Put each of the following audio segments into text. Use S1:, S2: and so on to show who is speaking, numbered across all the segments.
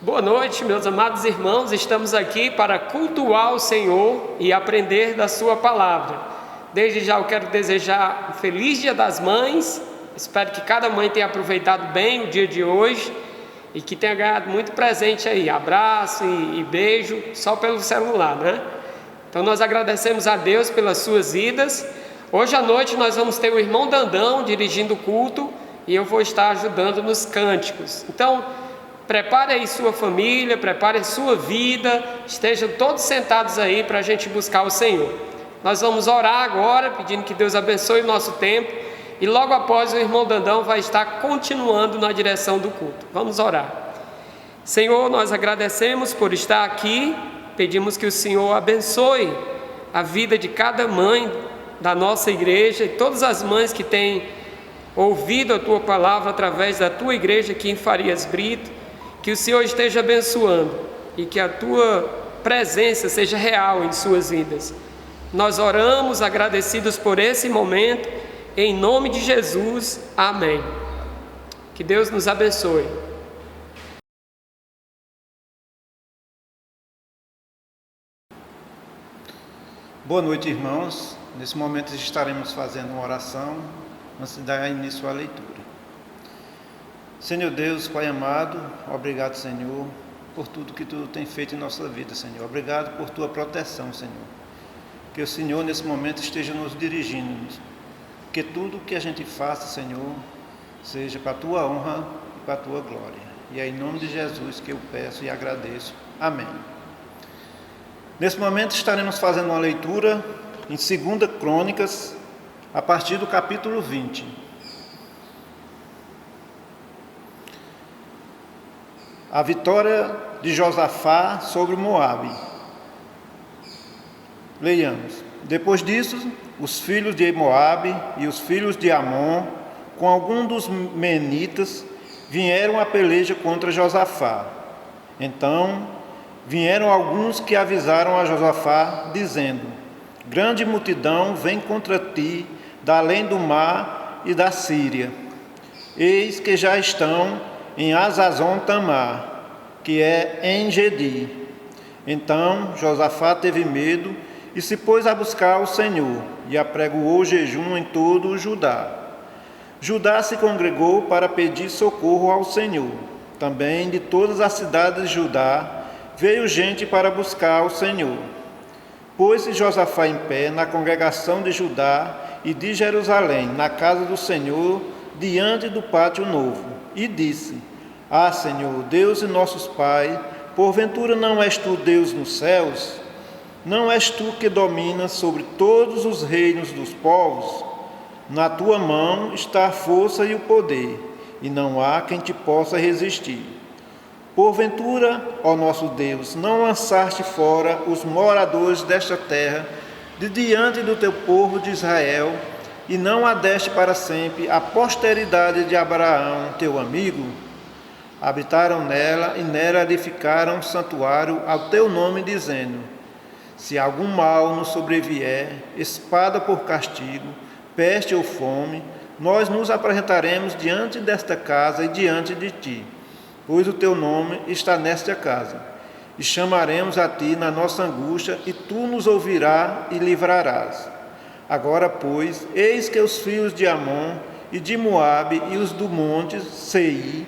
S1: Boa noite, meus amados irmãos. Estamos aqui para cultuar o Senhor e aprender da sua palavra. Desde já eu quero desejar um feliz Dia das Mães. Espero que cada mãe tenha aproveitado bem o dia de hoje e que tenha ganhado muito presente aí, abraço e beijo, só pelo celular, né? Então nós agradecemos a Deus pelas suas idas. Hoje à noite nós vamos ter o irmão Dandão dirigindo o culto e eu vou estar ajudando nos cânticos. Então, prepare aí sua família, prepare sua vida, estejam todos sentados aí para a gente buscar o Senhor. Nós vamos orar agora, pedindo que Deus abençoe o nosso tempo, e logo após o irmão Dandão vai estar continuando na direção do culto. Vamos orar. Senhor, nós agradecemos por estar aqui, pedimos que o Senhor abençoe a vida de cada mãe da nossa igreja e todas as mães que têm ouvido a Tua palavra através da Tua igreja aqui em Farias Brito. Que o Senhor esteja abençoando e que a Tua presença seja real em suas vidas. Nós oramos agradecidos por esse momento, em nome de Jesus, amém. Que Deus nos abençoe.
S2: Boa noite, irmãos. Nesse momento estaremos fazendo uma oração antes de dar início à leitura. Senhor Deus, Pai amado, obrigado, Senhor, por tudo que Tu tem feito em nossa vida, Senhor. Obrigado por Tua proteção, Senhor. Que o Senhor, nesse momento, esteja nos dirigindo. Que tudo que a gente faça, Senhor, seja para a Tua honra e para a Tua glória. E é em nome de Jesus que eu peço e agradeço. Amém. Nesse momento estaremos fazendo uma leitura em 2 Crônicas, a partir do capítulo 20. A vitória de Josafá sobre Moabe. Leiamos. Depois disso, os filhos de Moabe e os filhos de Amon, com algum dos menitas, vieram à peleja contra Josafá. Então, vieram alguns que avisaram a Josafá, dizendo: grande multidão vem contra ti, da além do mar e da Síria. Eis que já estão em Hazazon Tamar, que é em Gedi. Então Josafá teve medo e se pôs a buscar o Senhor, e apregoou jejum em todo o Judá. Judá se congregou para pedir socorro ao Senhor. Também de todas as cidades de Judá veio gente para buscar o Senhor. Pôs-se Josafá em pé na congregação de Judá e de Jerusalém, na casa do Senhor, diante do pátio novo, e disse: ah, Senhor, Deus de nossos pais, porventura não és Tu Deus nos céus? Não és Tu que dominas sobre todos os reinos dos povos? Na Tua mão está a força e o poder, e não há quem te possa resistir. Porventura, ó nosso Deus, não lançaste fora os moradores desta terra de diante do Teu povo de Israel, e não a deste para sempre a posteridade de Abraão, Teu amigo? Habitaram nela e nela edificaram um santuário ao Teu nome, dizendo: se algum mal nos sobrevier, espada por castigo, peste ou fome, nós nos apresentaremos diante desta casa e diante de Ti, pois o Teu nome está nesta casa, e chamaremos a Ti na nossa angústia, e Tu nos ouvirás e livrarás. Agora, pois, eis que os filhos de Amon e de Moabe e os do monte Seir,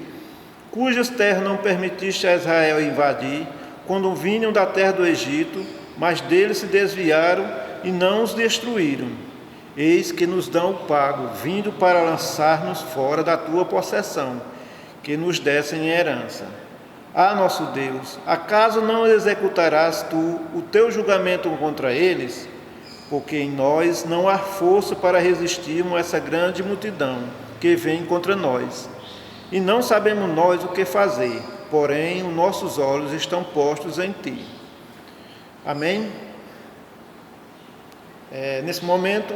S2: cujas terras não permitiste a Israel invadir, quando vinham da terra do Egito, mas deles se desviaram e não os destruíram. Eis que nos dão o pago, vindo para lançar-nos fora da Tua possessão, que nos dessem em herança. Ah, nosso Deus, acaso não executarás Tu o Teu julgamento contra eles? Porque em nós não há força para resistirmos a essa grande multidão que vem contra nós. E não sabemos nós o que fazer, porém os nossos olhos estão postos em Ti. Amém? Nesse momento,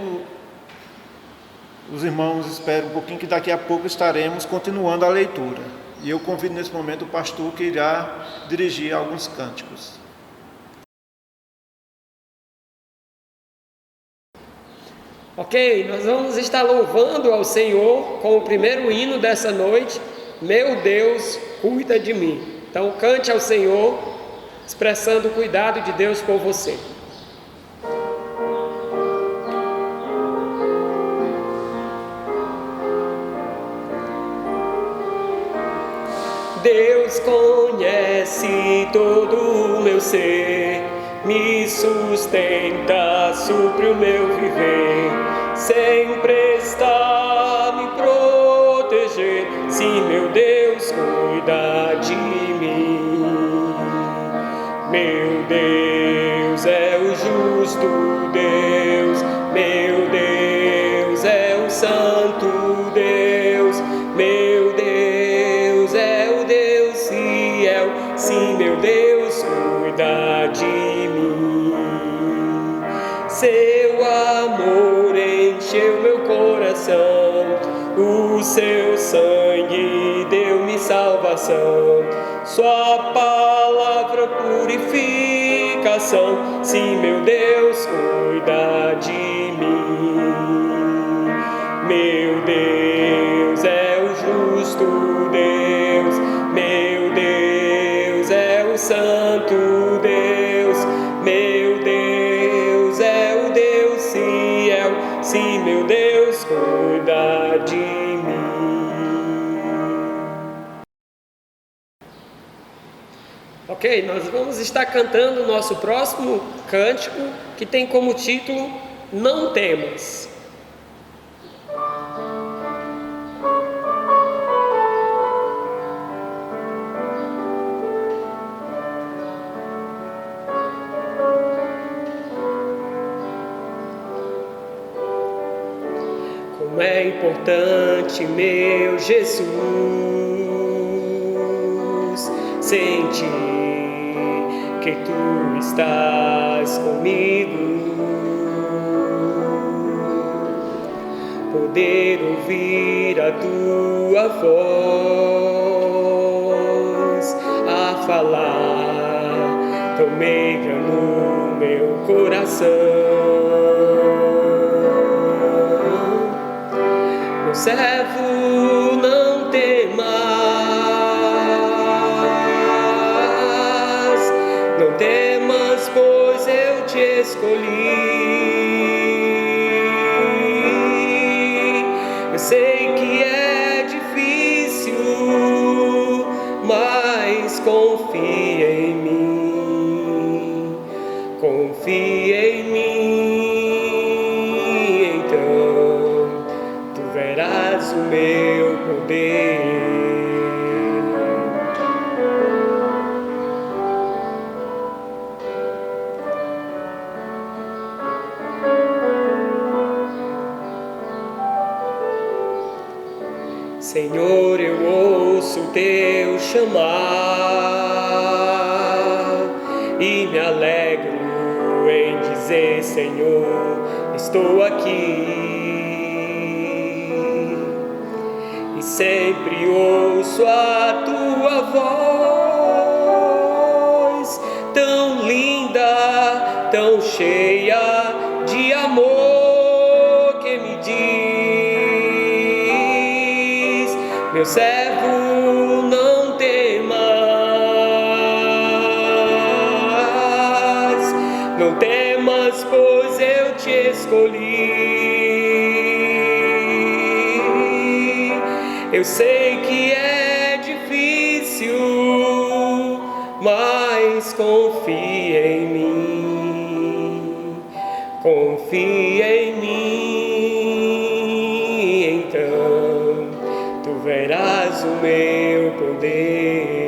S2: os irmãos esperam um pouquinho, que daqui a pouco estaremos continuando a leitura. E eu convido nesse momento o pastor que irá dirigir alguns cânticos.
S1: Ok, nós vamos estar louvando ao Senhor com o primeiro hino dessa noite, Meu Deus, cuida de mim. Então cante ao Senhor, expressando o cuidado de Deus por você. Deus conhece todo o meu ser, me sustenta, supre o meu viver, sempre está a me proteger, sim, meu Deus cuida de mim. Meu Deus é o justo Deus, meu Deus é o santo Deus, meu Deus é o Deus fiel, sim, meu Deus cuida de mim. Seu amor encheu meu coração, o seu sangue deu-me salvação, sua palavra purificação, sim, meu Deus cuida de mim. Meu Deus é o justo Deus, meu Deus é o santo Deus, meu Deus é o Deus fiel, sim, meu Deus cuida de mim. Ok, nós vamos estar cantando o nosso próximo cântico, que tem como título Não Temas. Como é importante, meu Jesus, sentir que tu estás comigo, poder ouvir a tua voz a falar tão meiga no meu coração. Meu servo, não temas, não temas, pois eu te escolhi. Eu sei que é difícil, mas confia em mim, confia em mim, então tu verás o meu poder. Senhor, eu ouço o teu chamar e me alegro em dizer, Senhor, estou aqui. E sempre ouço a tua voz, tão linda, tão cheia de amor, que me diz: meu servo, não temas, não temas, pois eu te escolhi. Eu sei que é difícil, mas confia em mim, confia em mim, então tu verás o meu poder.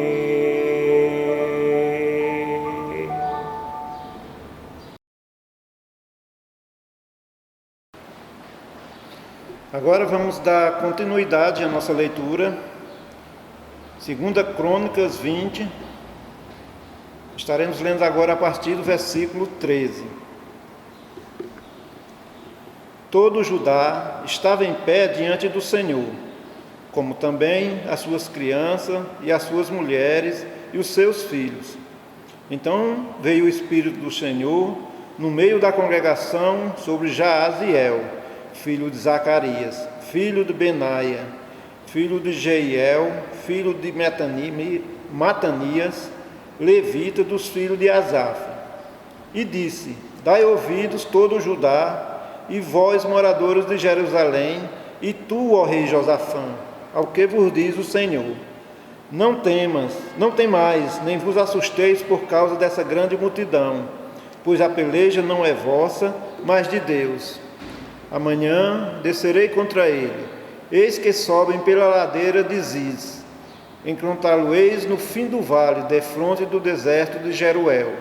S2: Agora vamos dar continuidade à nossa leitura, 2 Crônicas 20, estaremos lendo agora a partir do versículo 13. Todo Judá estava em pé diante do Senhor, como também as suas crianças e as suas mulheres e os seus filhos. Então veio o Espírito do Senhor no meio da congregação sobre Jaaziel, filho de Zacarias, filho de Benaia, filho de Jeiel, filho de Matanias, levita dos filhos de Asaf. E disse: Dai ouvidos todo Judá, e vós, moradores de Jerusalém, e tu, ó rei Josafá, ao que vos diz o Senhor: Não temais, nem vos assusteis por causa dessa grande multidão, pois a peleja não é vossa, mas de Deus. Amanhã descerei contra ele, eis que sobem pela ladeira de Ziz. Encontrá-lo-eis no fim do vale, defronte do deserto de Jeruel.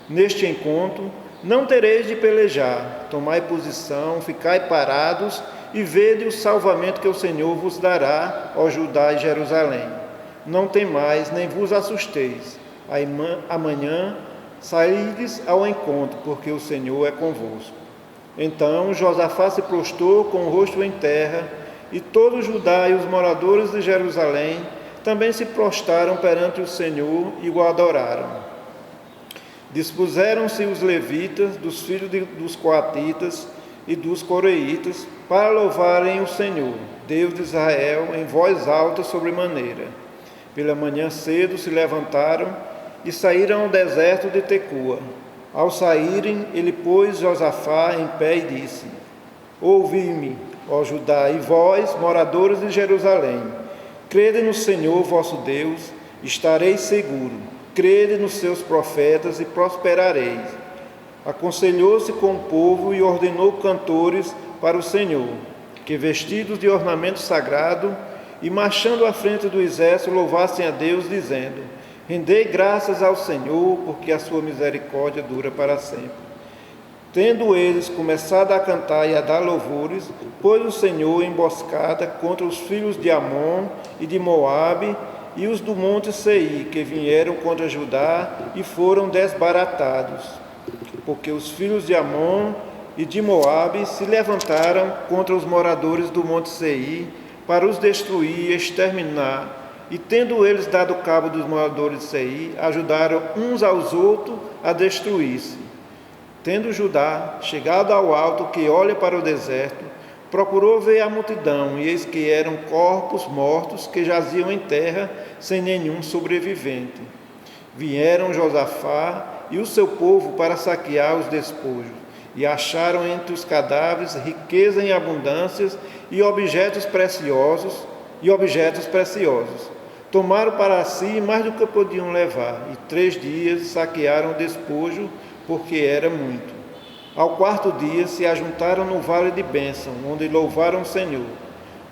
S2: Neste encontro não tereis de pelejar, tomai posição, ficai parados e vede o salvamento que o Senhor vos dará, ó Judá e Jerusalém. Não temais, nem vos assusteis. Amanhã saídes ao encontro, porque o Senhor é convosco. Então Josafá se prostrou com o rosto em terra, e todo Judá e os moradores de Jerusalém também se prostraram perante o Senhor e o adoraram. Dispuseram-se os levitas, dos filhos dos coatitas e dos coreitas, para louvarem o Senhor, Deus de Israel, em voz alta sobremaneira. Pela manhã cedo se levantaram e saíram ao deserto de Tecoa. Ao saírem, ele pôs Josafá em pé e disse: Ouvi-me, ó Judá, e vós, moradores de Jerusalém, crede no Senhor vosso Deus, estareis seguros. Crede nos seus profetas e prosperareis. Aconselhou-se com o povo e ordenou cantores para o Senhor, que vestidos de ornamento sagrado e marchando à frente do exército louvassem a Deus, dizendo: Rendei graças ao Senhor, porque a sua misericórdia dura para sempre. Tendo eles começado a cantar e a dar louvores, pôs o Senhor emboscada contra os filhos de Amon e de Moabe, e os do monte Seir, que vieram contra Judá e foram desbaratados, porque os filhos de Amon e de Moabe se levantaram contra os moradores do monte Seir para os destruir e exterminar, e tendo eles dado cabo dos moradores de Seir, ajudaram uns aos outros a destruir-se. Tendo Judá chegado ao alto que olha para o deserto, procurou ver a multidão, e eis que eram corpos mortos que jaziam em terra, sem nenhum sobrevivente. Vieram Josafá e o seu povo para saquear os despojos, e acharam entre os cadáveres riqueza em abundâncias e objetos preciosos. Tomaram para si mais do que podiam levar, e 3 dias saquearam o despojo, porque era muito. Ao 4º dia se ajuntaram no vale de Bênção, onde louvaram o Senhor.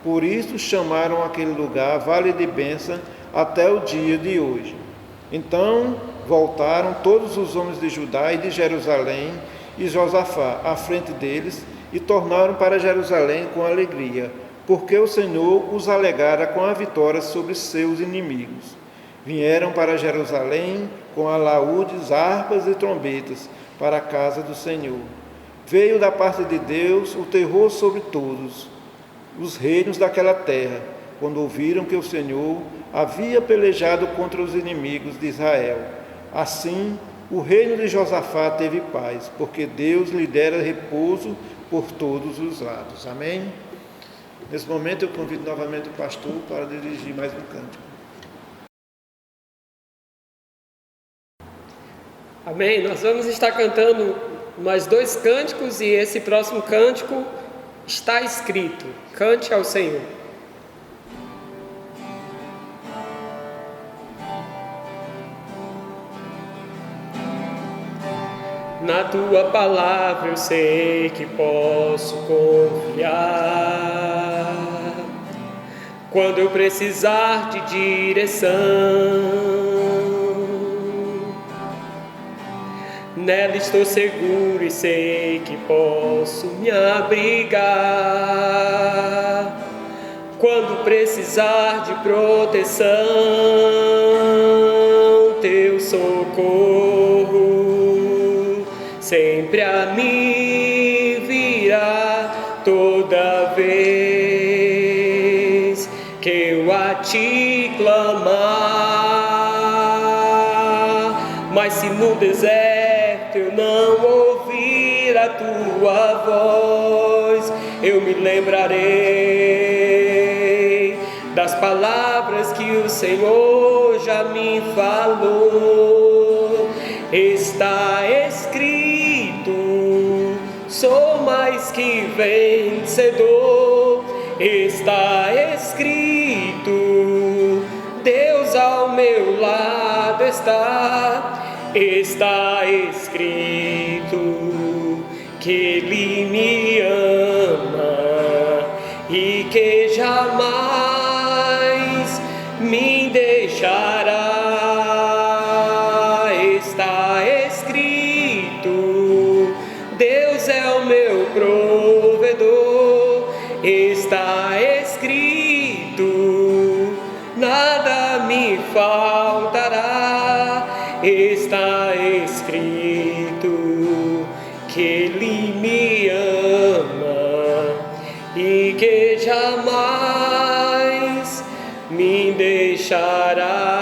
S2: Por isso chamaram aquele lugar Vale de Bênção até o dia de hoje. Então voltaram todos os homens de Judá e de Jerusalém e Josafá à frente deles, e tornaram para Jerusalém com alegria, porque o Senhor os alegara com a vitória sobre seus inimigos. Vieram para Jerusalém com alaúdes, harpas e trombetas para a casa do Senhor. Veio da parte de Deus o terror sobre todos os reinos daquela terra, quando ouviram que o Senhor havia pelejado contra os inimigos de Israel. Assim, o reino de Josafá teve paz, porque Deus lhe dera repouso por todos os lados. Amém? Nesse momento eu convido novamente o pastor para dirigir mais um cântico.
S1: Amém? Nós vamos estar cantando mais 2 cânticos, e esse próximo cântico está escrito: Cante ao Senhor. Na tua palavra eu sei que posso confiar. Quando eu precisar de direção, nela estou seguro e sei que posso me abrigar. Quando precisar de proteção, teu socorro sempre a mim virá, toda vez que eu a ti clamar. Mas se no deserto eu não ouvir a tua voz, eu me lembrarei palavras que o Senhor já me falou. Está escrito: sou mais que vencedor. Está escrito: Deus ao meu lado está. Está escrito que Ele me ama e que jamais me deixará. Está escrito: Deus é o meu provedor. Está escrito: nada me faltará. Está escrito que Ele me ama e que jamais me deixará.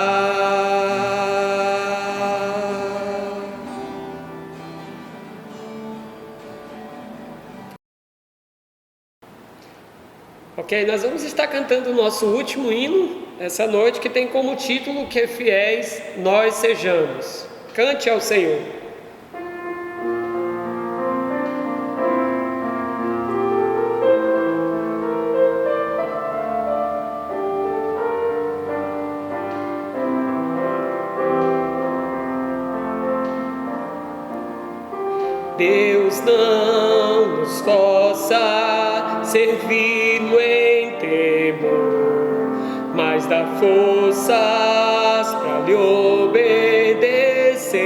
S1: Ok, nós vamos estar cantando o nosso último hino essa noite, que tem como título: Que fiéis nós sejamos. Cante ao Senhor. Deus não nos força servir-lo em temor, mas dá forças para lhe obedecer.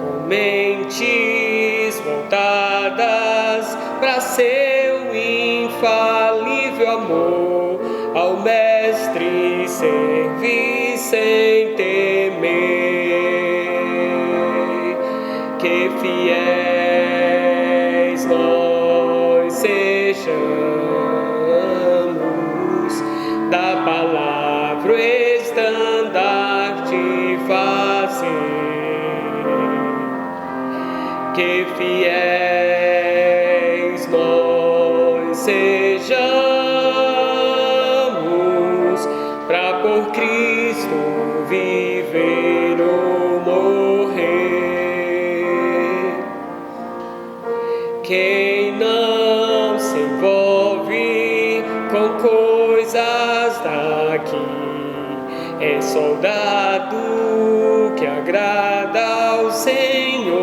S1: Com mentes voltadas para seu infalível amor, ao Mestre servir sem temer. Que fiéis nós sejamos, da palavra o estandarte fazer. Que fiéis nós sejamos, pra por Cristo viver ou morrer. Quem não se envolve com coisas daqui é soldado que agrada ao Senhor,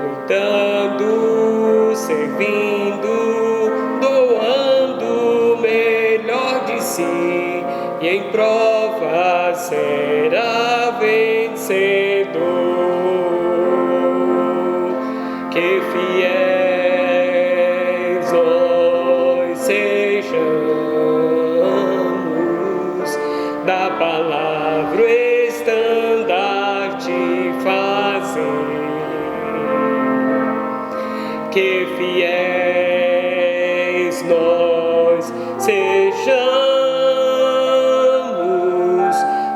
S1: lutando, servindo, doando o melhor de si, e em prova será vencedor. Que fiéis nós sejamos, da palavra o estandarte fazer. Que fiéis nós sejamos,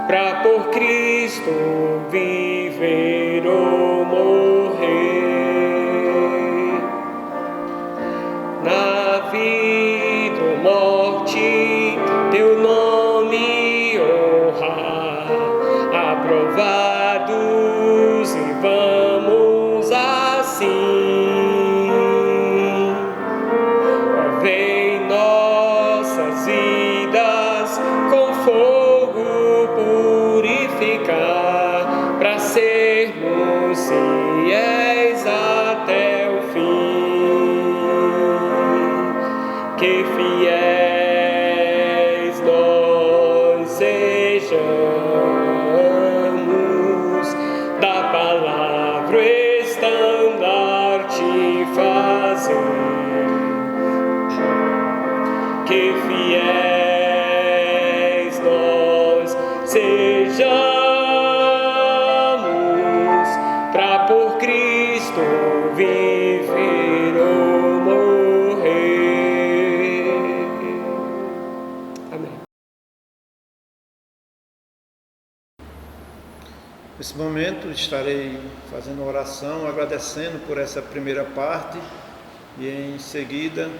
S1: pra por Cristo viver ou morrer. Na vida ou morte, teu nome honrar, aprovados e vamos assim. Vem nossas vidas com fogo purificar, pra sermos fiéis até o fim. Que fiéis nós sejamos, da palavra o estandarte fazer. Que fiéis nós sejamos, pra por Cristo viver ou morrer. Amém.
S2: Nesse momento estarei fazendo oração, agradecendo por essa primeira parte e em seguida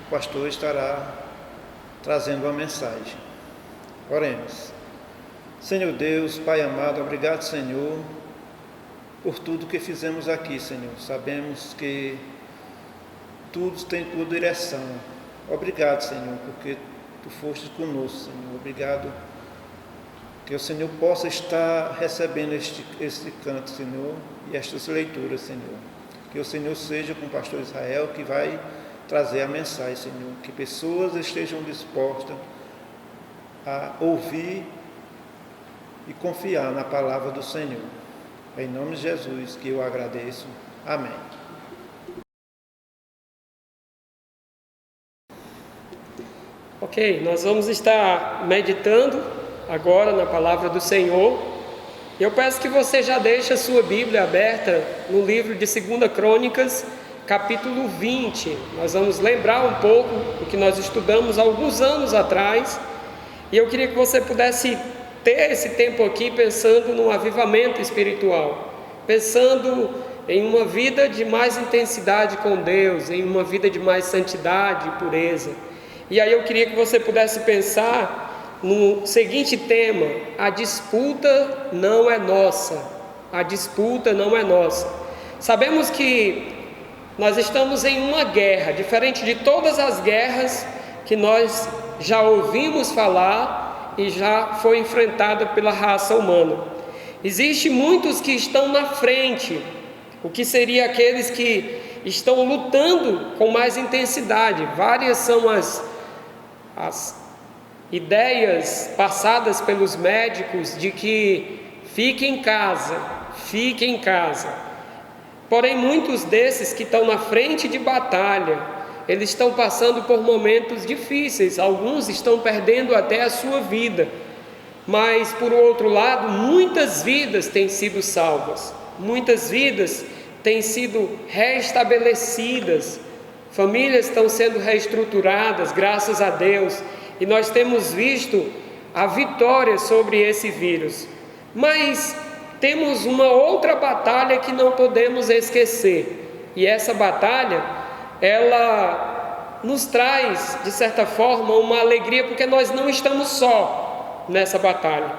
S2: o pastor estará trazendo a mensagem. Oremos. Senhor Deus, Pai amado, obrigado, Senhor, por tudo que fizemos aqui, Senhor. Sabemos que tudo tem tua direção. Obrigado, Senhor, porque tu foste conosco, Senhor. Obrigado que o Senhor possa estar recebendo este canto, Senhor, e estas leituras, Senhor. Que o Senhor seja com o pastor Israel que vai trazer a mensagem, Senhor. Que pessoas estejam dispostas a ouvir e confiar na palavra do Senhor. Em nome de Jesus que eu agradeço. Amém.
S1: Ok, nós vamos estar meditando agora na palavra do Senhor. Eu peço que você já deixe a sua Bíblia aberta no livro de 2 Crônicas, capítulo 20. Nós vamos lembrar um pouco do que nós estudamos alguns anos atrás. E eu queria que você pudesse ter esse tempo aqui pensando no avivamento espiritual, pensando em uma vida de mais intensidade com Deus, em uma vida de mais santidade e pureza. E aí eu queria que você pudesse pensar no seguinte tema: a disputa não é nossa. A disputa não é nossa. Sabemos que nós estamos em uma guerra, diferente de todas as guerras que nós já ouvimos falar e já foi enfrentada pela raça humana. Existem muitos que estão na frente, o que seria aqueles que estão lutando com mais intensidade. Várias são as ideias passadas pelos médicos de que fique em casa. Porém, muitos desses que estão na frente de batalha, eles estão passando por momentos difíceis, alguns estão perdendo até a sua vida, mas por outro lado, muitas vidas têm sido salvas, muitas vidas têm sido restabelecidas, famílias estão sendo reestruturadas, graças a Deus, e nós temos visto a vitória sobre esse vírus. Mas temos uma outra batalha que não podemos esquecer, e essa batalha, ela nos traz, de certa forma, uma alegria, porque nós não estamos só nessa batalha.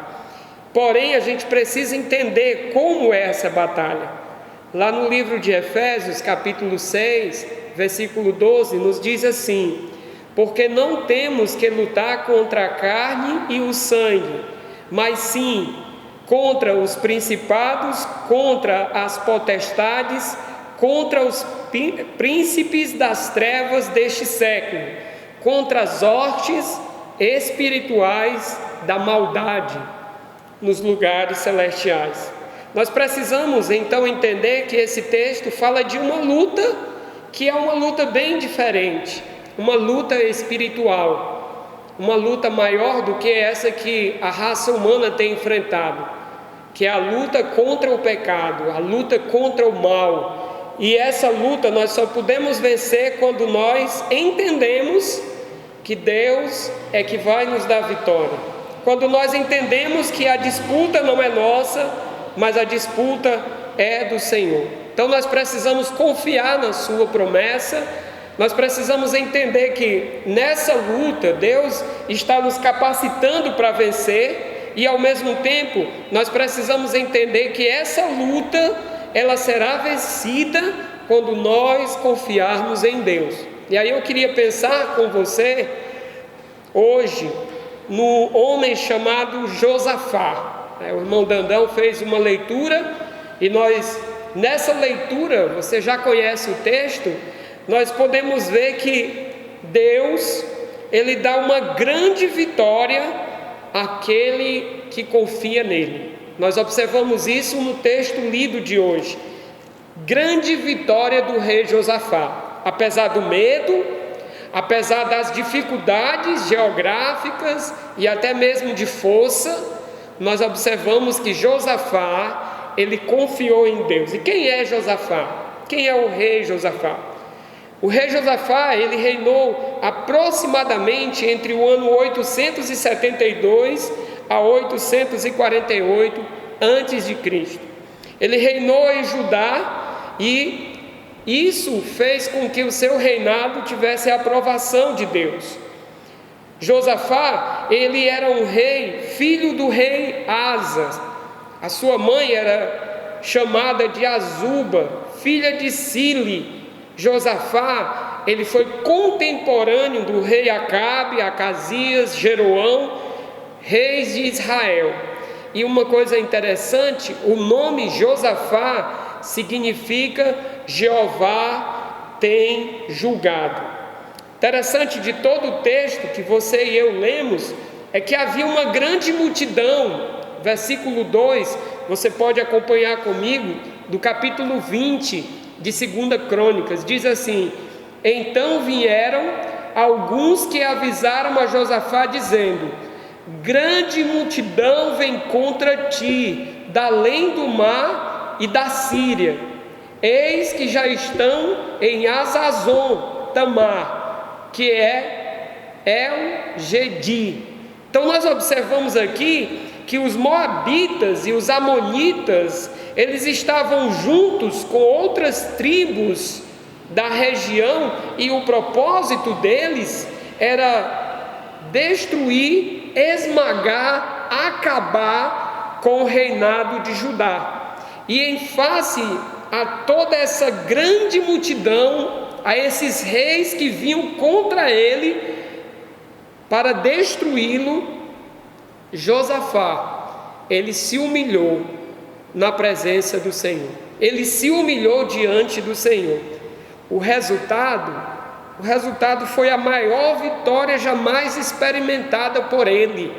S1: Porém, a gente precisa entender como é essa batalha. Lá no livro de Efésios, capítulo 6, versículo 12, nos diz assim: porque não temos que lutar contra a carne e o sangue, mas sim contra os principados, contra as potestades, contra os príncipes das trevas deste século, contra as hostes espirituais da maldade nos lugares celestiais. Nós precisamos então entender que esse texto fala de uma luta que é uma luta bem diferente, uma luta espiritual, uma luta maior do que essa que a raça humana tem enfrentado, que é a luta contra o pecado, a luta contra o mal. E essa luta nós só podemos vencer quando nós entendemos que Deus é que vai nos dar vitória. Quando nós entendemos que a disputa não é nossa, mas a disputa é do Senhor. Então nós precisamos confiar na sua promessa, nós precisamos entender que nessa luta Deus está nos capacitando para vencer, e ao mesmo tempo nós precisamos entender que essa luta ela será vencida quando nós confiarmos em Deus. E aí eu queria pensar com você hoje no homem chamado Josafá. O irmão Dandão fez uma leitura e nós, nessa leitura, você já conhece o texto, nós podemos ver que Deus, Ele dá uma grande vitória àquele que confia nele. Nós observamos isso no texto lido de hoje. Grande vitória do rei Josafá. Apesar do medo, apesar das dificuldades geográficas e até mesmo de força, nós observamos que Josafá, ele confiou em Deus. E quem é Josafá? Quem é o rei Josafá? O rei Josafá, ele reinou aproximadamente entre o ano 872 a 848 antes de Cristo. Ele reinou em Judá e Isso fez com que o seu reinado tivesse a aprovação de Deus. Josafá, ele era um rei, filho do rei Asa. A sua mãe era chamada de Azuba, filha de Sili. Josafá, ele foi contemporâneo do rei Acabe, Acasias, Jeroão, reis de Israel. E uma coisa interessante, o nome Josafá significa Jeová tem julgado. Interessante de todo o texto que você e eu lemos, é que havia uma grande multidão. Versículo 2, você pode acompanhar comigo, do capítulo 20 de 2 Crônicas, diz assim: então vieram alguns que avisaram a Josafá, dizendo: grande multidão vem contra ti, da além do mar e da Síria. Eis que já estão em Hazazon Tamar, que é El-Gedi. Então nós observamos aqui que os moabitas e os amonitas, eles estavam juntos com outras tribos da região, e o propósito deles era destruir, esmagar, acabar com o reinado de Judá. E em face a toda essa grande multidão, a esses reis que vinham contra ele para destruí-lo, Josafá, ele se humilhou na presença do Senhor. Ele se humilhou diante do Senhor. O resultado foi a maior vitória jamais experimentada por ele.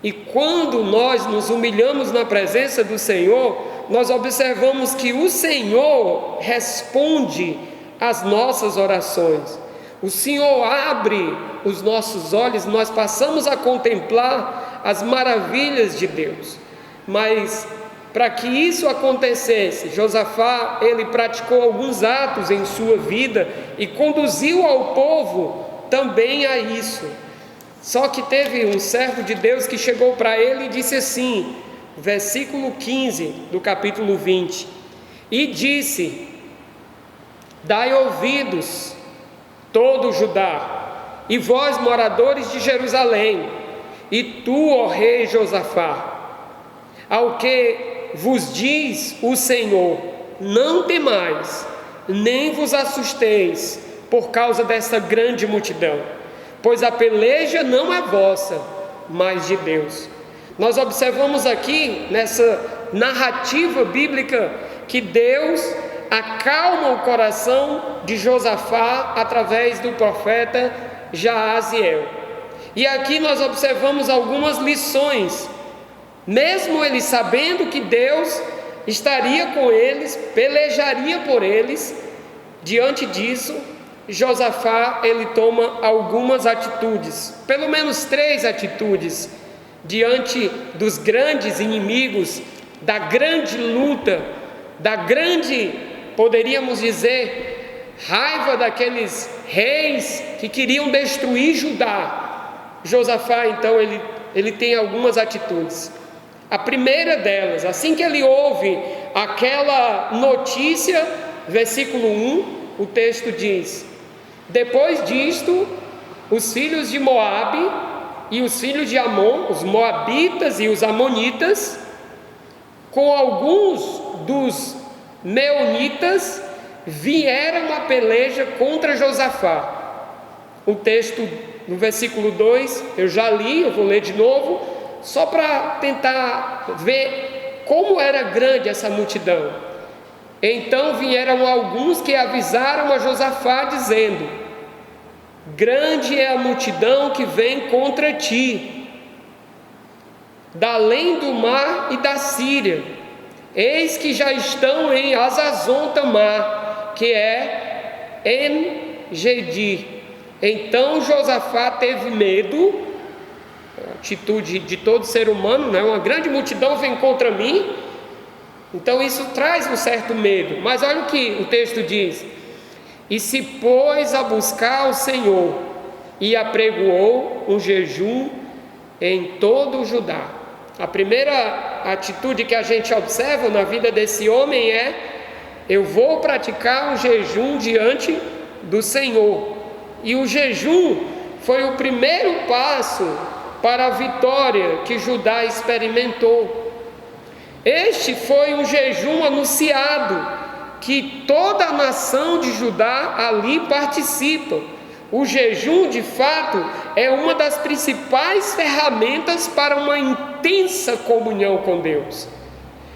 S1: E quando nós nos humilhamos na presença do Senhor, nós observamos que o Senhor responde às nossas orações. O Senhor abre os nossos olhos, nós passamos a contemplar as maravilhas de Deus. Mas para que isso acontecesse, Josafá, ele praticou alguns atos em sua vida e conduziu ao povo também a isso. Só que teve um servo de Deus que chegou para ele e disse assim, versículo 15 do capítulo 20, e disse: dai ouvidos, todo Judá, e vós, moradores de Jerusalém, e tu, ó rei Josafá, ao que vos diz o Senhor: não temais, nem vos assusteis por causa dessa grande multidão, pois a peleja não é vossa, mas de Deus. Nós observamos aqui nessa narrativa bíblica que Deus acalma o coração de Josafá através do profeta Jaaziel. E aqui nós observamos algumas lições. Mesmo ele sabendo que Deus estaria com eles, pelejaria por eles, diante disso, Josafá, ele toma algumas atitudes, pelo menos 3 atitudes, diante dos grandes inimigos, da grande luta, da grande, poderíamos dizer, raiva daqueles reis que queriam destruir Judá. Josafá, então, ele tem algumas atitudes. A primeira delas, assim que ele ouve aquela notícia, versículo 1, o texto diz: depois disto, os filhos de Moabe e os filhos de Amon, os moabitas e os amonitas, com alguns dos meunitas, vieram a peleja contra Josafá. O texto no versículo 2, eu já li, eu vou ler de novo, só para tentar ver como era grande essa multidão. Então vieram alguns que avisaram a Josafá, dizendo: grande é a multidão que vem contra ti, da além do mar e da Síria. Eis que já estão em Hazazon Tamar, que é En-Gedi. Então Josafá teve medo, a atitude de todo ser humano, né? Uma grande multidão vem contra mim, então isso traz um certo medo. Mas olha o que o texto diz: e se pôs a buscar o Senhor, e apregoou um jejum em todo o Judá. A primeira atitude que a gente observa na vida desse homem é eu vou praticar um jejum diante do Senhor. E o jejum foi o primeiro passo para a vitória que Judá experimentou. Este foi um jejum anunciado, que toda a nação de Judá ali participa. O jejum, de fato, é uma das principais ferramentas para uma intensa comunhão com Deus.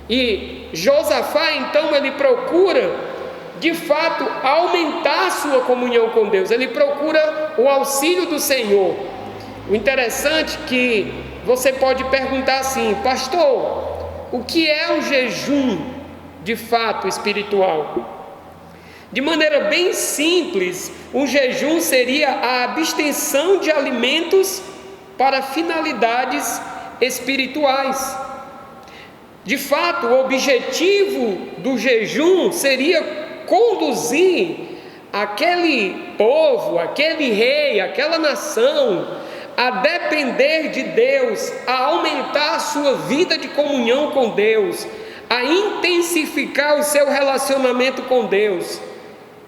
S1: E Josafá, então, ele procura, de fato, aumentar a sua comunhão com Deus. Ele procura o auxílio do Senhor. O interessante é que você pode perguntar assim: pastor, o que é um jejum de fato espiritual? De maneira bem simples, um jejum seria a abstenção de alimentos para finalidades espirituais. De fato, o objetivo do jejum seria conduzir aquele povo, aquele rei, aquela nação a depender de Deus, a aumentar a sua vida de comunhão com Deus, a intensificar o seu relacionamento com Deus.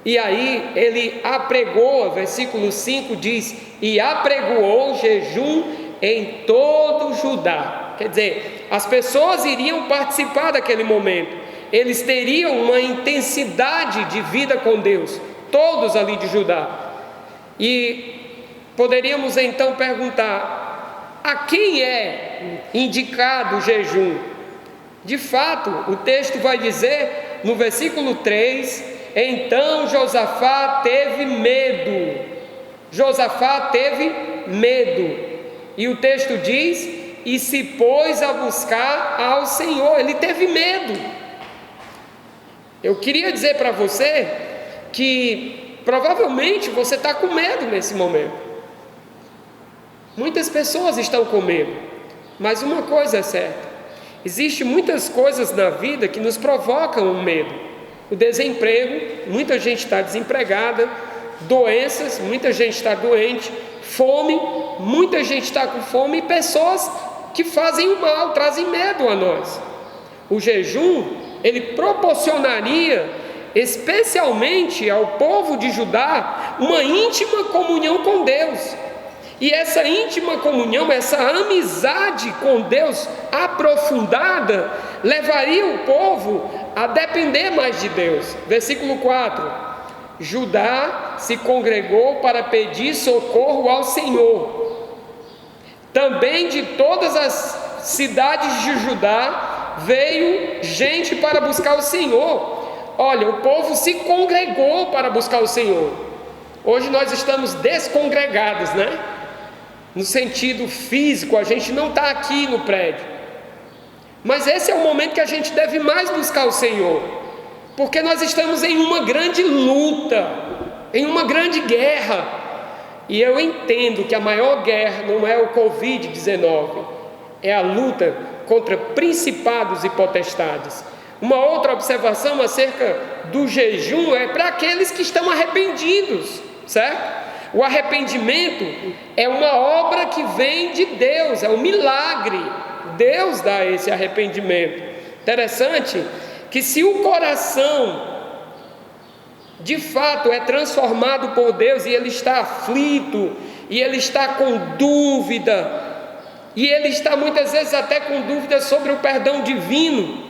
S1: E aí ele apregoa, versículo 5 diz: e apregoou jejum em todo Judá. Quer dizer, as pessoas iriam participar daquele momento, eles teriam uma intensidade de vida com Deus, todos ali de Judá. E poderíamos então perguntar: a quem é indicado o jejum? De fato, o texto vai dizer no versículo 3: então Josafá teve medo. Josafá teve medo. E o texto diz: e se pôs a buscar ao Senhor. Ele teve medo. Eu queria dizer para você que provavelmente você está com medo nesse momento. Muitas pessoas estão com medo, mas uma coisa é certa: existem muitas coisas na vida que nos provocam o medo. O desemprego, muita gente está desempregada; doenças, muita gente está doente; fome, muita gente está com fome; e pessoas que fazem o mal, trazem medo a nós. O jejum, ele proporcionaria, especialmente ao povo de Judá, uma íntima comunhão com Deus. E essa íntima comunhão, essa amizade com Deus aprofundada, levaria o povo a depender mais de Deus. Versículo 4: Judá se congregou para pedir socorro ao Senhor. Também de todas as cidades de Judá veio gente para buscar o Senhor. Olha, o povo se congregou para buscar o Senhor. Hoje nós estamos descongregados, né? No sentido físico, a gente não está aqui no prédio. Mas esse é o momento que a gente deve mais buscar o Senhor, porque nós estamos em uma grande luta, em uma grande guerra. E eu entendo que a maior guerra não é o Covid-19, é a luta contra principados e potestades. Uma outra observação acerca do jejum é para aqueles que estão arrependidos, certo? O arrependimento é uma obra que vem de Deus, é um milagre. Deus dá esse arrependimento. Interessante que se o coração de fato é transformado por Deus, e ele está aflito, e ele está com dúvida, e ele está muitas vezes até com dúvida sobre o perdão divino,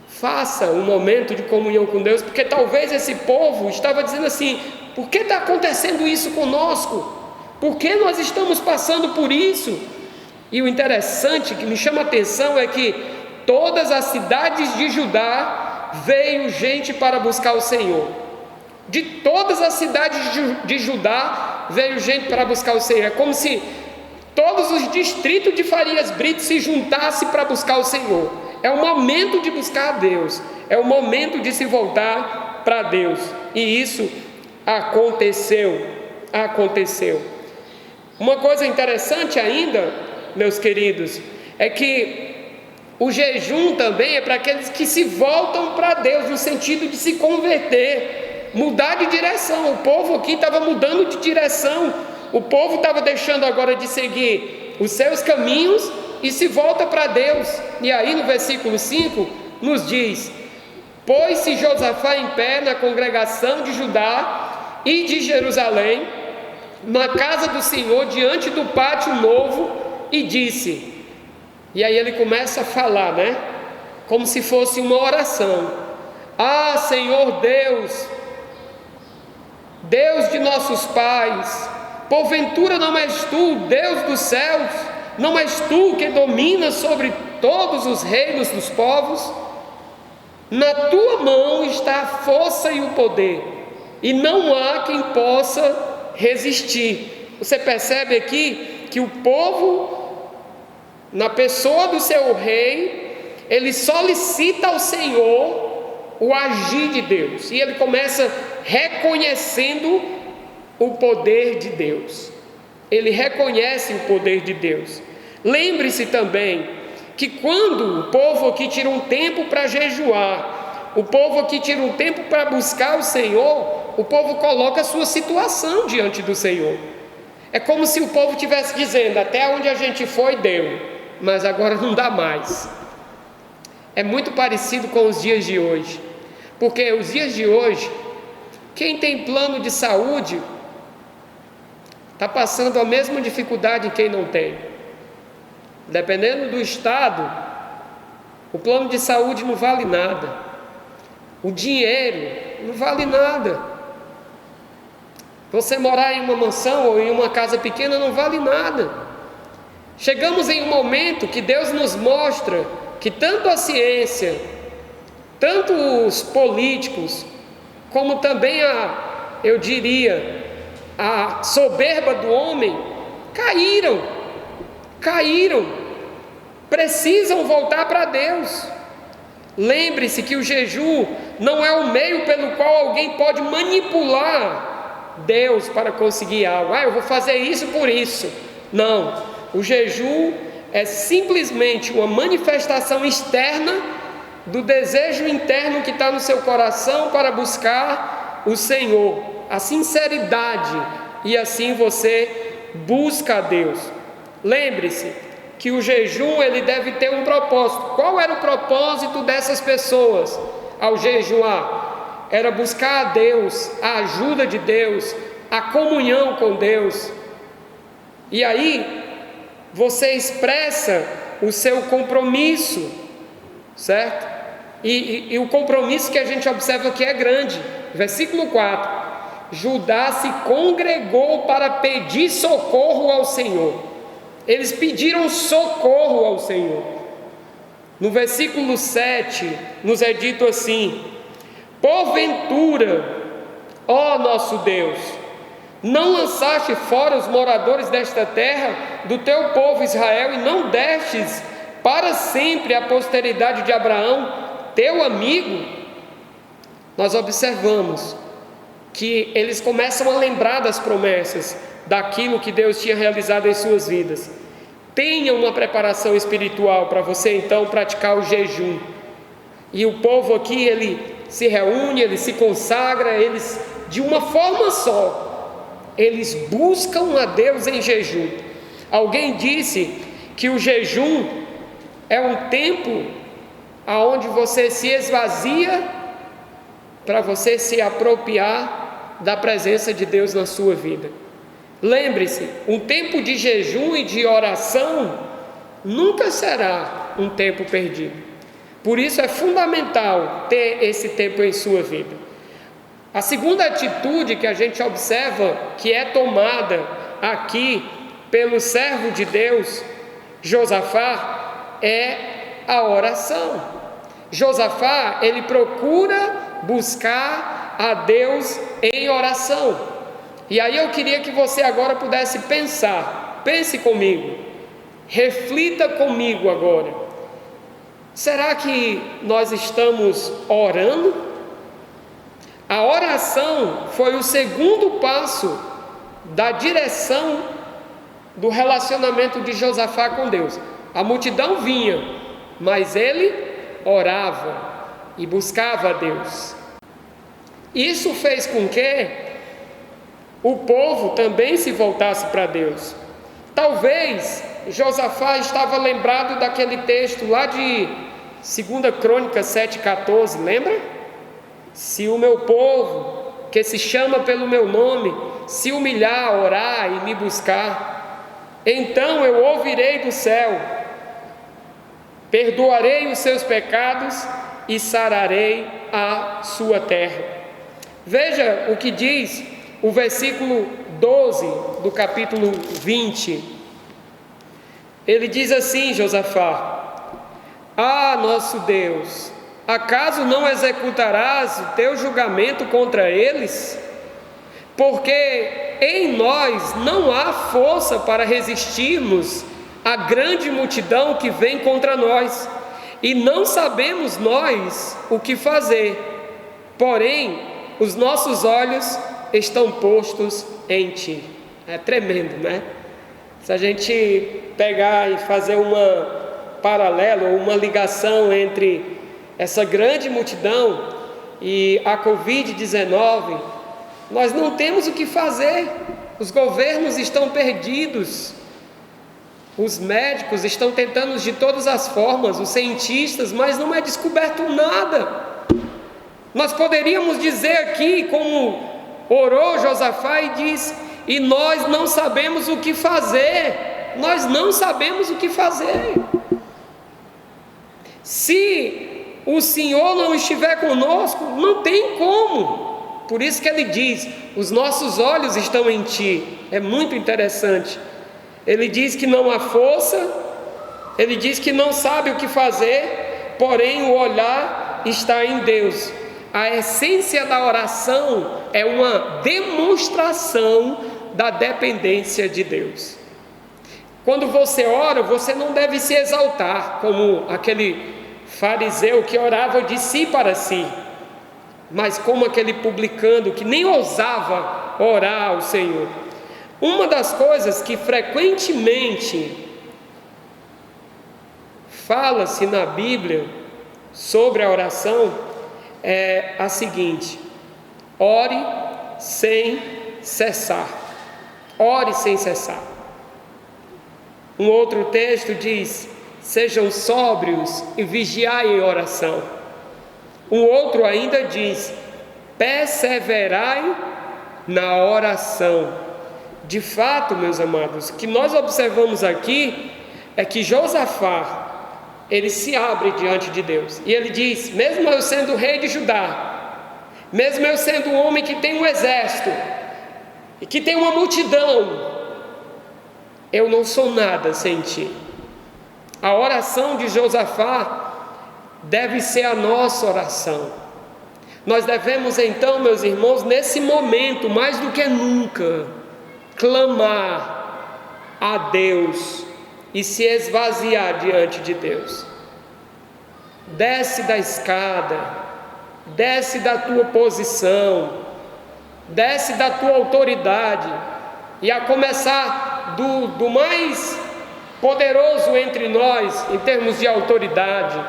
S1: faça um momento de comunhão com Deus, porque talvez esse povo estava dizendo assim: por que está acontecendo isso conosco? Por que nós estamos passando por isso? E o interessante que me chama a atenção é que todas as cidades de Judá veio gente para buscar o Senhor. De todas as cidades de Judá veio gente para buscar o Senhor. É como se todos os distritos de Farias Brito se juntassem para buscar o Senhor. É o momento de buscar a Deus, é o momento de se voltar para Deus. E isso aconteceu. Uma coisa interessante ainda, meus queridos, é que o jejum também é para aqueles que se voltam para Deus, no sentido de se converter, mudar de direção. O povo aqui estava mudando de direção, o povo estava deixando agora de seguir os seus caminhos e se volta para Deus. E aí no versículo 5 nos diz: Pôs-se Josafá em pé na congregação de Judá e de Jerusalém, na casa do Senhor, diante do pátio novo, e disse, e aí ele começa a falar, né? Como se fosse uma oração: ah, Senhor Deus, Deus de nossos pais, porventura não és tu, Deus dos céus? Não és tu que dominas sobre todos os reinos dos povos? Na tua mão está a força e o poder, e não há quem possa resistir. Você percebe aqui que o povo, na pessoa do seu rei, ele solicita ao Senhor o agir de Deus, e ele começa reconhecendo o poder de Deus. Ele reconhece o poder de Deus. Lembre-se também que quando o povo aqui tira um tempo para jejuar, o povo aqui tira um tempo para buscar o Senhor, o povo coloca a sua situação diante do Senhor. É como se o povo estivesse dizendo: até onde a gente foi deu, mas agora não dá mais. É muito parecido com os dias de hoje, porque os dias de hoje, quem tem plano de saúde está passando a mesma dificuldade que quem não tem. Dependendo do estado, o plano de saúde não vale nada, o dinheiro não vale nada. Você morar em uma mansão ou em uma casa pequena não vale nada. Chegamos em um momento que Deus nos mostra que tanto a ciência, tanto os políticos, como também eu diria, a soberba do homem, caíram, precisam voltar para Deus. Lembre-se que o jejum não é o meio pelo qual alguém pode manipular Deus para conseguir algo. Eu vou fazer isso por isso. Não, o jejum é simplesmente uma manifestação externa do desejo interno que está no seu coração para buscar o Senhor, a sinceridade, e assim você busca a Deus. Lembre-se que o jejum ele deve ter um propósito. Qual era o propósito dessas pessoas ao jejuar? Era buscar a Deus, a ajuda de Deus, a comunhão com Deus. E aí você expressa o seu compromisso, certo? E o compromisso que a gente observa aqui é grande. Versículo 4: Judá se congregou para pedir socorro ao Senhor. Eles pediram socorro ao Senhor. No versículo 7 nos é dito assim: porventura, ó nosso Deus, não lançaste fora os moradores desta terra do teu povo Israel, e não destes para sempre a posteridade de Abraão, teu amigo? Nós observamos que eles começam a lembrar das promessas, daquilo que Deus tinha realizado em suas vidas. Tenha uma preparação espiritual para você então praticar o jejum. E o povo aqui, ele se reúne, ele se consagra, eles de uma forma só, eles buscam a Deus em jejum. Alguém disse que o jejum é um tempo aonde você se esvazia para você se apropriar da presença de Deus na sua vida. Lembre-se, um tempo de jejum e de oração nunca será um tempo perdido. Por isso é fundamental ter esse tempo em sua vida. A segunda atitude que a gente observa que é tomada aqui pelo servo de Deus, Josafá, é a oração. Josafá, ele procura buscar a Deus em oração. E aí eu queria que você agora pudesse pensar, pense comigo, reflita comigo agora. Será que nós estamos orando? A oração foi o segundo passo da direção do relacionamento de Josafá com Deus. A multidão vinha, mas ele orava e buscava a Deus. Isso fez com que o povo também se voltasse para Deus. Talvez Josafá estava lembrado daquele texto lá de 2 Crônicas 7,14, lembra? Se o meu povo, que se chama pelo meu nome, se humilhar, orar e me buscar, então eu ouvirei do céu, perdoarei os seus pecados e sararei a sua terra. Veja o que diz o versículo 12 do capítulo 20. Ele diz assim, Josafá: ah, nosso Deus, acaso não executarás o teu julgamento contra eles? Porque em nós não há força para resistirmos à grande multidão que vem contra nós, e não sabemos nós o que fazer. Porém, os nossos olhos estão postos em ti. É tremendo, né? Se a gente pegar e fazer uma paralela ou uma ligação entre essa grande multidão e a Covid-19, nós não temos o que fazer. Os governos estão perdidos, os médicos estão tentando de todas as formas, os cientistas, mas não é descoberto nada. Nós poderíamos dizer aqui, como orou Josafá e diz: e nós não sabemos o que fazer. Nós não sabemos o que fazer. Se o Senhor não estiver conosco, não tem como. Por isso que ele diz: os nossos olhos estão em ti. É muito interessante. Ele diz que não há força, ele diz que não sabe o que fazer, porém o olhar está em Deus. A essência da oração é uma demonstração da dependência de Deus. Quando você ora, você não deve se exaltar, como aquele fariseu que orava de si para si, mas como aquele publicano que nem ousava orar ao Senhor. Uma das coisas que frequentemente fala-se na Bíblia sobre a oração é a seguinte: ore sem cessar. Ore sem cessar. Um outro texto diz: sejam sóbrios e vigiai em oração. Um outro ainda diz: perseverai na oração. De fato, meus amados, o que nós observamos aqui é que Josafá, ele se abre diante de Deus, e ele diz: mesmo eu sendo rei de Judá, mesmo eu sendo um homem que tem um exército, e que tem uma multidão, eu não sou nada sem ti. A oração de Josafá deve ser a nossa oração. Nós devemos então, meus irmãos, nesse momento, mais do que nunca, clamar a Deus e se esvaziar diante de Deus. Desce da escada, desce da tua posição, desce da tua autoridade, e a começar do mais poderoso entre nós em termos de autoridade,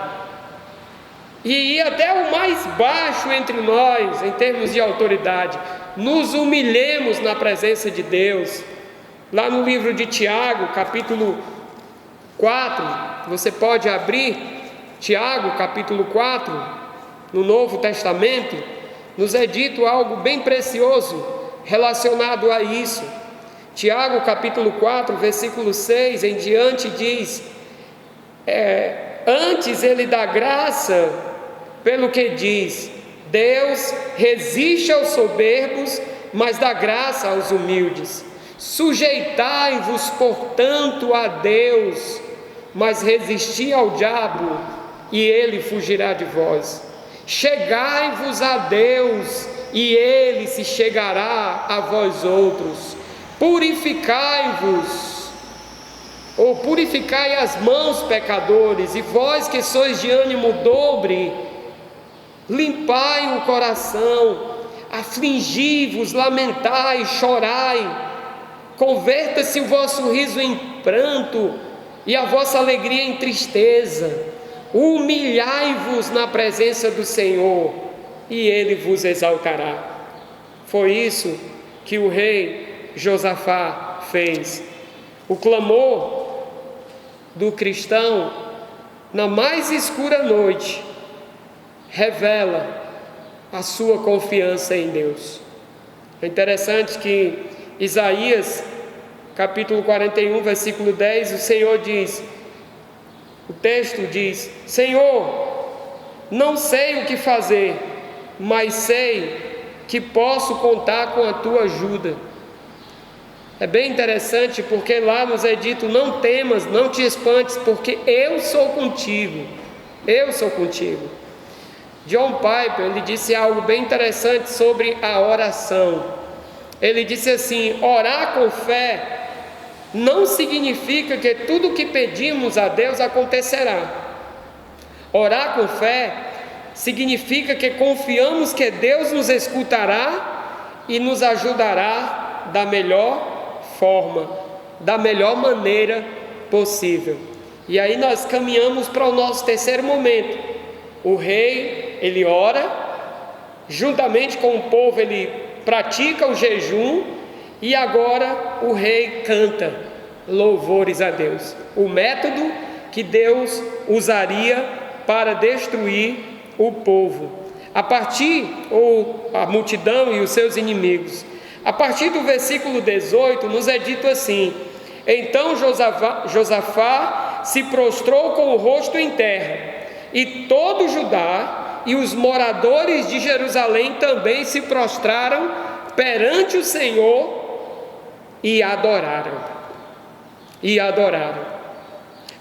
S1: e ir até o mais baixo entre nós em termos de autoridade. Nos humilhemos na presença de Deus. Lá no livro de Tiago, capítulo 4, você pode abrir Tiago, capítulo 4, no Novo Testamento, nos é dito algo bem precioso relacionado a isso. Tiago, capítulo 4, versículo 6 em diante diz: antes ele dá graça, pelo que diz: Deus resiste aos soberbos, mas dá graça aos humildes. Sujeitai-vos, portanto, a Deus, mas resisti ao diabo, e ele fugirá de vós. Chegai-vos a Deus, e ele se chegará a vós outros. Purificai-vos, ou purificai as mãos, pecadores, e vós que sois de ânimo dobre, limpai o coração, afligi-vos, lamentai, chorai, converta-se o vosso riso em pranto e a vossa alegria em tristeza. Humilhai-vos na presença do Senhor, e Ele vos exaltará. Foi isso que o rei Josafá fez. O clamor do cristão na mais escura noite, revela a sua confiança em Deus. É interessante que Isaías, capítulo 41, versículo 10, o Senhor diz, o texto diz: Senhor, não sei o que fazer, mas sei que posso contar com a tua ajuda. É bem interessante porque lá nos é dito: não temas, não te espantes, porque eu sou contigo. Eu sou contigo. John Piper, ele disse algo bem interessante sobre a oração. Ele disse assim: orar com fé não significa que tudo o que pedimos a Deus acontecerá. Orar com fé significa que confiamos que Deus nos escutará e nos ajudará da melhor forma, da melhor maneira possível. E aí nós caminhamos para o nosso terceiro momento. O rei, ele ora, juntamente com o povo ele pratica o jejum, e agora o rei canta louvores a Deus. O método que Deus usaria para destruir o povo, a multidão e os seus inimigos. A partir do versículo 18 nos é dito assim: então Josafá se prostrou com o rosto em terra, e todo Judá e os moradores de Jerusalém também se prostraram perante o Senhor e adoraram.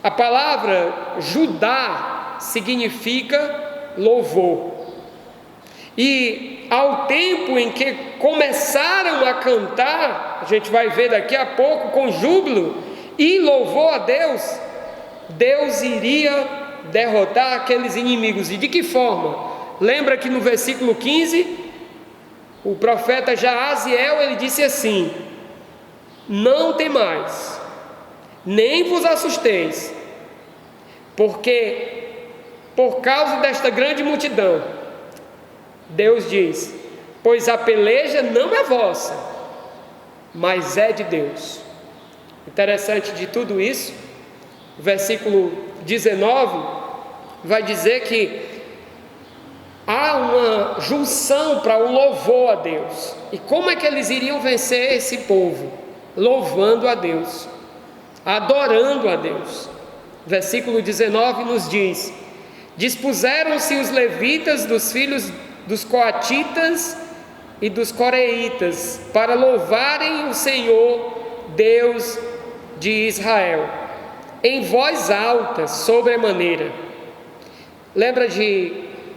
S1: A palavra Judá significa louvor. E ao tempo em que começaram a cantar, a gente vai ver daqui a pouco, com júbilo e louvor a Deus, Deus iria derrotar aqueles inimigos. E de que forma? Lembra que no versículo 15, o profeta Jaaziel, ele disse assim: não temais, nem vos assusteis, porque por causa desta grande multidão, Deus diz, pois a peleja não é vossa, mas é de Deus. Interessante de tudo isso, o versículo 19 vai dizer que há uma junção para o louvor a Deus. E como é que eles iriam vencer esse povo? Louvando a Deus, adorando a Deus. Versículo 19 nos diz: dispuseram-se os levitas dos filhos dos coatitas e dos coreitas para louvarem o Senhor, Deus de Israel, em voz alta, sobremaneira. Lembra de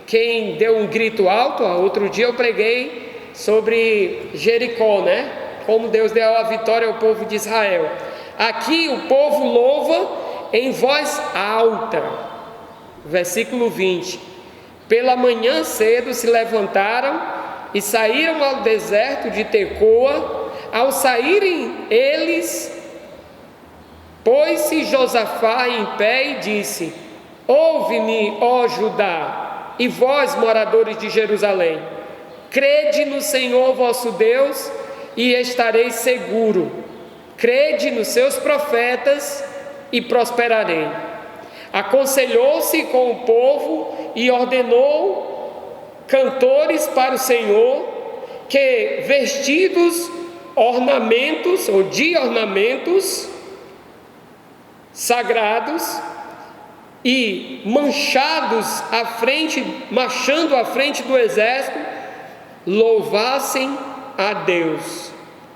S1: quem deu um grito alto? Outro dia eu preguei sobre Jericó, né? Como Deus deu a vitória ao povo de Israel. Aqui o povo louva em voz alta. Versículo 20: pela manhã cedo se levantaram e saíram ao deserto de Tecoa. Ao saírem eles, pôs-se Josafá em pé e disse: ouve-me, ó Judá, e vós, moradores de Jerusalém, crede no Senhor vosso Deus e estareis seguro. Crede nos seus profetas e prosperarei. Aconselhou-se com o povo e ordenou cantores para o Senhor, que vestidos ornamentos ou de ornamentos sagrados e marchando à frente do exército, louvassem a Deus,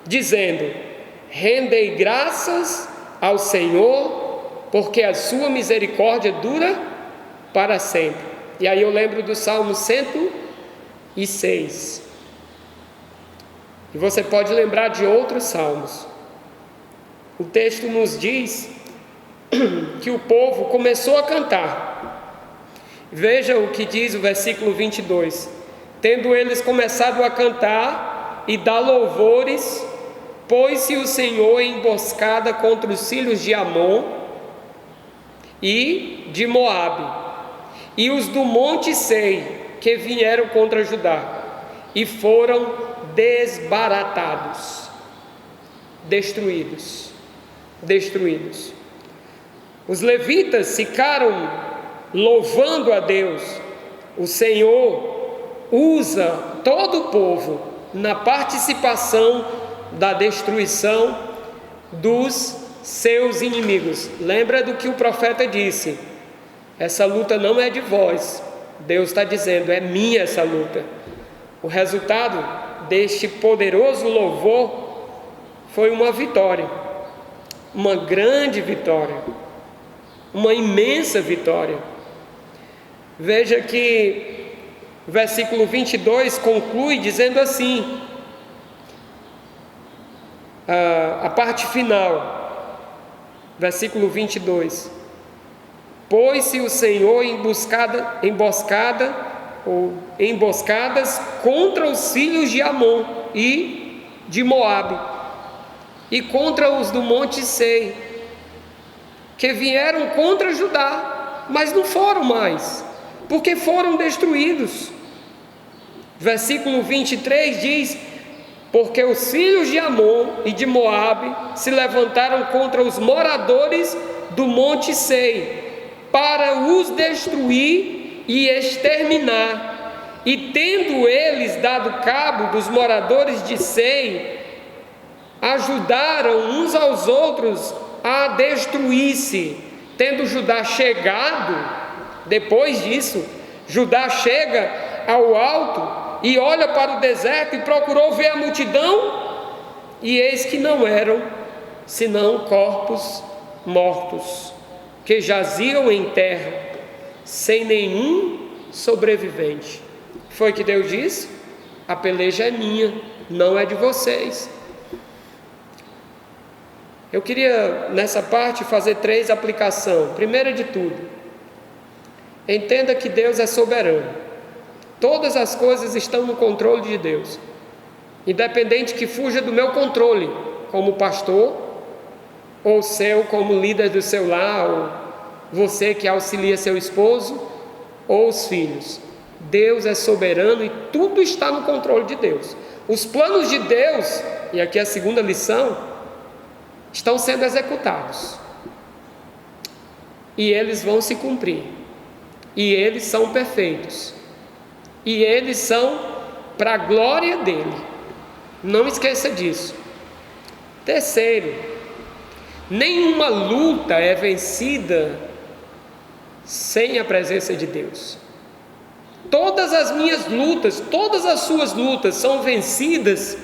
S1: dizendo: rendei graças ao Senhor, porque a sua misericórdia dura para sempre. E aí eu lembro do Salmo 106. E você pode lembrar de outros salmos. O texto nos diz que o povo começou a cantar. Veja o que diz o versículo 22: tendo eles começado a cantar e dar louvores, pôs-se o Senhor em emboscada contra os filhos de Amon e de Moabe, e os do monte Sei, que vieram contra Judá, e foram desbaratados, destruídos. Os levitas ficaram louvando a Deus, o Senhor usa todo o povo na participação da destruição dos seus inimigos. Lembra do que o profeta disse: essa luta não é de vós. Deus está dizendo: é minha essa luta. O resultado deste poderoso louvor foi uma vitória, uma grande vitória, uma imensa vitória. Veja que o versículo 22 conclui dizendo assim, a parte final, versículo 22: pôs-se o Senhor em emboscadas contra os filhos de Amon e de Moabe, e contra os do monte Sei, que vieram contra Judá, mas não foram mais, porque foram destruídos. Versículo 23 diz: porque os filhos de Amon e de Moabe se levantaram contra os moradores do monte Sei, para os destruir e exterminar. E tendo eles dado cabo dos moradores de Sei, ajudaram uns aos outros a destruir-se. Tendo Judá chegado, depois disso, Judá chega ao alto e olha para o deserto e procurou ver a multidão, e eis que não eram senão corpos mortos, que jaziam em terra, sem nenhum sobrevivente. Foi que Deus disse: a peleja é minha, não é de vocês. Eu queria nessa parte fazer 3 aplicações. Primeira de tudo, entenda que Deus é soberano. Todas as coisas estão no controle de Deus, independente que fuja do meu controle, como pastor, ou seu como líder do seu lar, ou você que auxilia seu esposo, ou os filhos. Deus é soberano e tudo está no controle de Deus. Os planos de Deus, e aqui é a segunda lição, estão sendo executados, e eles vão se cumprir, e eles são perfeitos, e eles são para a glória dele. Não esqueça disso. Terceiro, nenhuma luta é vencida sem a presença de Deus. Todas as minhas lutas, todas as suas lutas são vencidas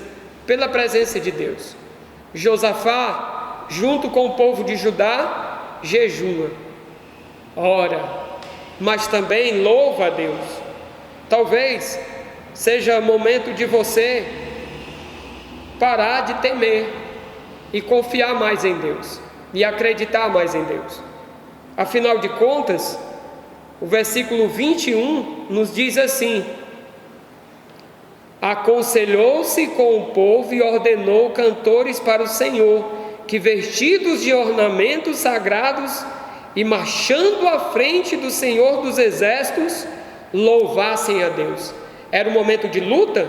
S1: pela presença de Deus. Josafá, junto com o povo de Judá, jejua, ora, mas também louva a Deus. Talvez seja momento de você parar de temer e confiar mais em Deus e acreditar mais em Deus. Afinal de contas, o versículo 21 nos diz assim: aconselhou-se com o povo e ordenou cantores para o Senhor, que vestidos de ornamentos sagrados e marchando à frente do Senhor dos exércitos, louvassem a Deus. Era um momento de luta?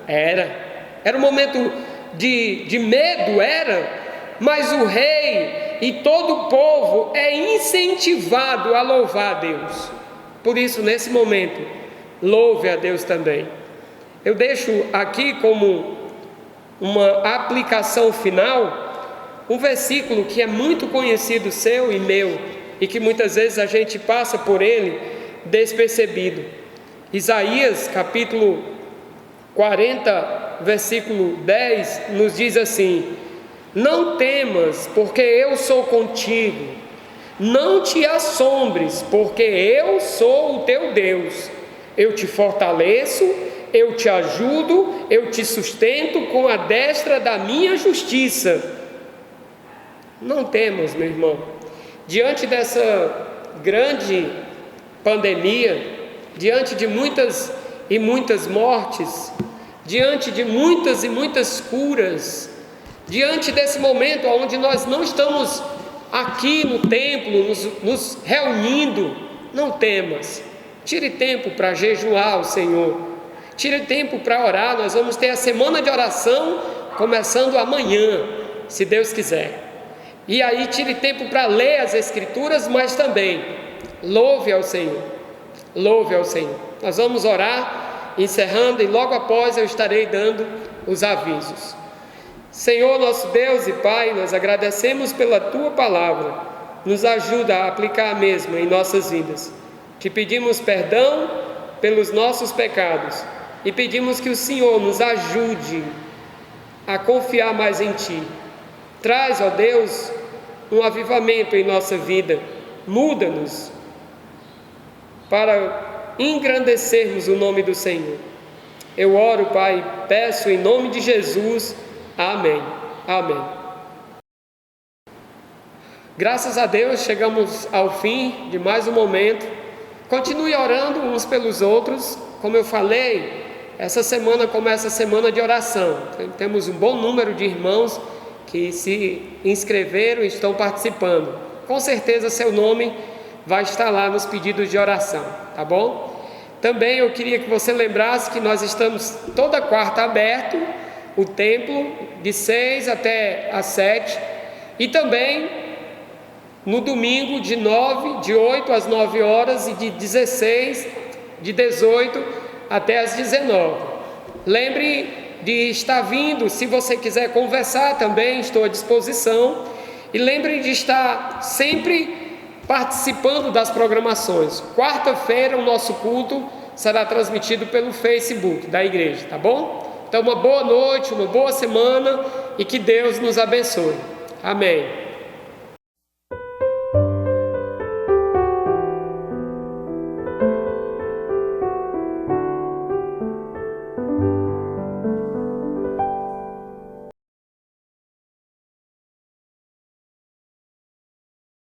S1: Era um momento de medo? Era. Mas o rei e todo o povo é incentivado a louvar a Deus. Por isso, nesse momento, louve a Deus também. Eu deixo aqui como uma aplicação final um versículo que é muito conhecido seu e meu, e que muitas vezes a gente passa por ele despercebido. Isaías capítulo 40, versículo 10 nos diz assim: não temas, porque eu sou contigo, não te assombres, porque eu sou o teu Deus, eu te fortaleço, eu te ajudo, eu te sustento com a destra da minha justiça. Não temas, meu irmão. Diante dessa grande pandemia, diante de muitas e muitas mortes, diante de muitas e muitas curas, diante desse momento onde nós não estamos aqui no templo nos reunindo, não temas. Tire tempo para jejuar ao Senhor, tire tempo para orar. Nós vamos ter a semana de oração começando amanhã, se Deus quiser. E aí tire tempo para ler as Escrituras, mas também Louve ao Senhor. Louve ao Senhor. Nós vamos orar, encerrando, e logo após eu estarei dando os avisos. Senhor, nosso Deus e Pai, nós agradecemos pela Tua palavra. Nos ajuda a aplicar a mesma em nossas vidas. Te pedimos perdão pelos nossos pecados e pedimos que o Senhor nos ajude a confiar mais em Ti. Traz, ó Deus, um avivamento em nossa vida. Muda-nos para engrandecermos o nome do Senhor. Eu oro, Pai, peço em nome de Jesus. Amém. Amém. Graças a Deus, chegamos ao fim de mais um momento. Continue orando uns pelos outros. Como eu falei, essa semana começa a semana de oração. Temos um bom número de irmãos que se inscreveram e estão participando. Com certeza seu nome vai estar lá nos pedidos de oração, tá bom? Também eu queria que você lembrasse que nós estamos toda quarta aberto, o templo, de 6 até às 7, e também no domingo de 8 às 9 horas e de 18 até às 19. Lembre de estar vindo, se você quiser conversar também, estou à disposição. E lembre de estar sempre participando das programações. Quarta-feira o nosso culto será transmitido pelo Facebook da igreja, tá bom? Então uma boa noite, uma boa semana e que Deus nos abençoe. Amém.